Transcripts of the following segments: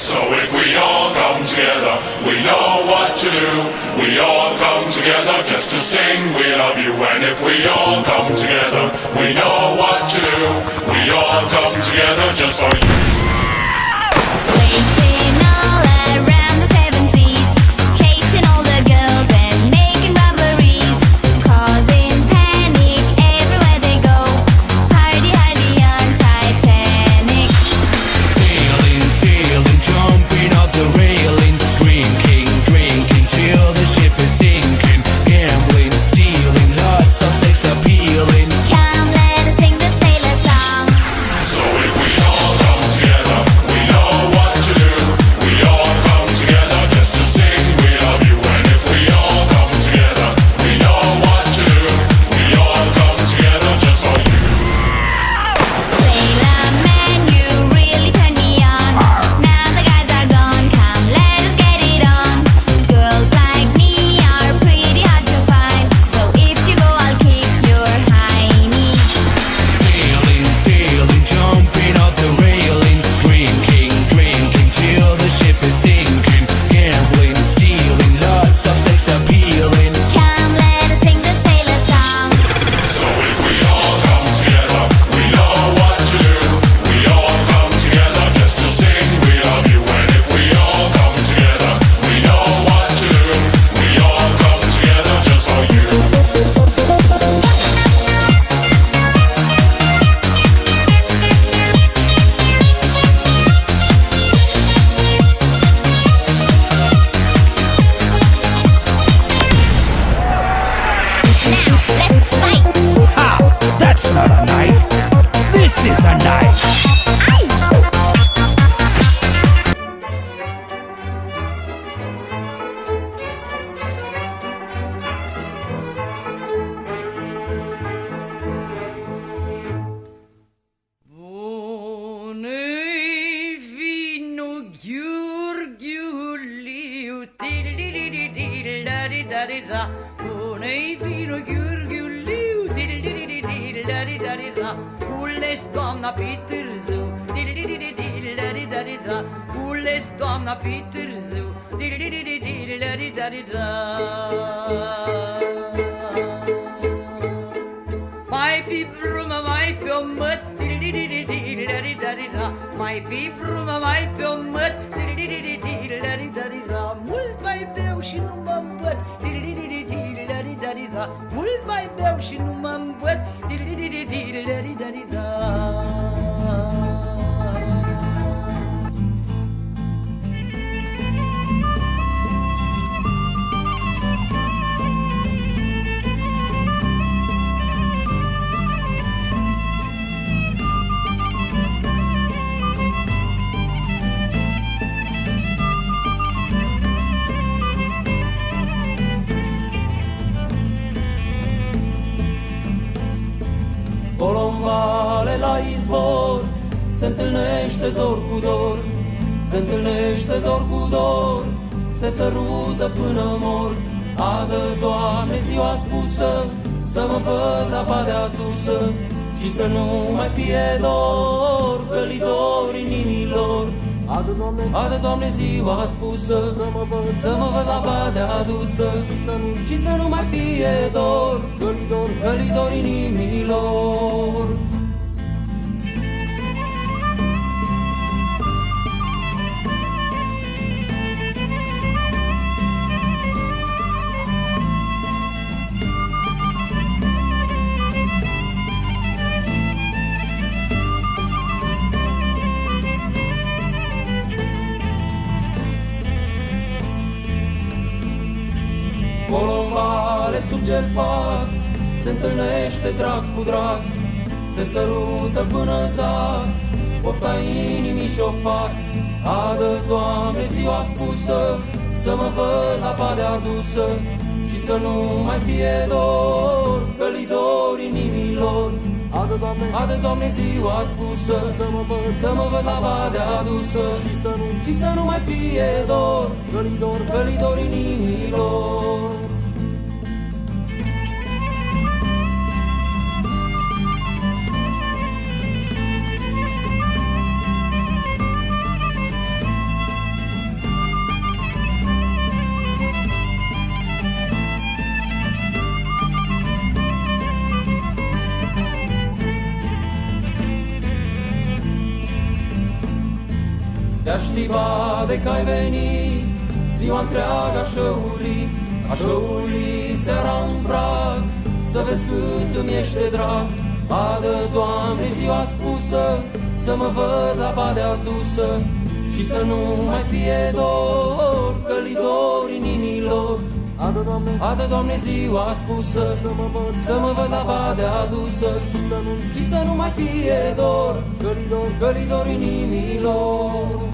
So if we all come together, we know what to do. We all come together just to sing we love you. And if we all come together, we know what to do. We all come together just for you. Racing all around the seven seas, chasing all the girls and making robberies, causing panic everywhere they go. Party hardy on Titanic. Sailing, sailing, jumping off the railing, drinking, drinking till the ship is sinking, gambling, stealing, lots of sex appealing. Come, let us sing the sailor song. So if we all come together, we know what to do. We all come together just to sing we love you. And if we all come together, we know what to do. We all come together just for you. Sailor man, you really turn me on. Now the guys are gone, come, let us get it on. Girls like me are pretty hard to find, so if you go, I'll kick your hiney. Sailing, sailing, jumping off the railing, drinking, drinking till the ship is sinking, gambling, stealing, lots of sex appealing. Come, let us sing the sailor song. So if we all come together, we know what to do. We all come together just to sing we love you. And if we all come together, we know what to do. We all come together just for you. Now, let's fight. Ha! That's not a knife. This is a knife. Bună-i vino Gheorghiuliu, tili-li-li-li-li-la-di-da-di-da. Bună-i vino Gheorghiuliu, tili-li-li-li-li-la-di-da-di-da. Cules doamna pe târziu, tili-li-li-li-li-la-di-da-di-da. Cules doamna pe târziu, tili-li-li-li-li-la-di-da-di-da. Mai pe brumă, mai pe o măt, tiri-di-di-di-di-la-di-da-di-da. Mai pe brumă, mai pe o măt, tiri-di-di-di-di-la-di-da-di-da. Mult mai beau și nu mă îmbăt, tiri-di-di-di-di-la-di-da-di-da. Mult mai beau și nu mă îmbăt, tiri-di-di-di-di-la-di-da-di-da. Colombale la izvor, se întâlnește dor cu dor, se întâlnește dor cu dor, se sărută până mor. Adă, Doamne, ziua spusă, să mă văd apa de adusă și să nu mai fie dor, gălidor inimilor. Adă, Doamne, ziua spusă, să mă văd apa de adusă și să nu mai fie dor, gălidor inimilor. Colombale sub gel fac, se întâlnește drag cu drag, se sărută până zac, pofta inimii și-o fac. Adă, Doamne, ziua spusă, să mă văd apa de adusă și să nu mai fie dor, gălidor inimilor. Adă, Doamne, ziua spusă, să mă văd apa de adusă și să nu mai fie dor, gălidor inimilor. Te-aș știba de că ai venit, ziua întreagă a șăuli seara în prag, să vezi cât îmi ește drag. Adă, Doamne, ziua spusă, să mă văd la badea adusă, și să nu mai fie dor, că li dor inimilor. Adă, Doamne, ziua spusă, să mă văd la badea adusă, și să nu mai fie dor, că li dor inimilor.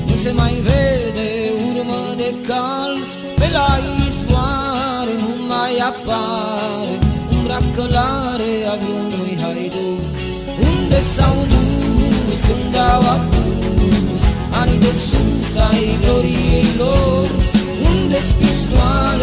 Nu se mai vede urmă de cal, pe la izvoare nu mai apare umbra călare a vreunui haiduc. Unde s-au dus când au apus anii de sus ai gloriei lor? Unde-s pistoale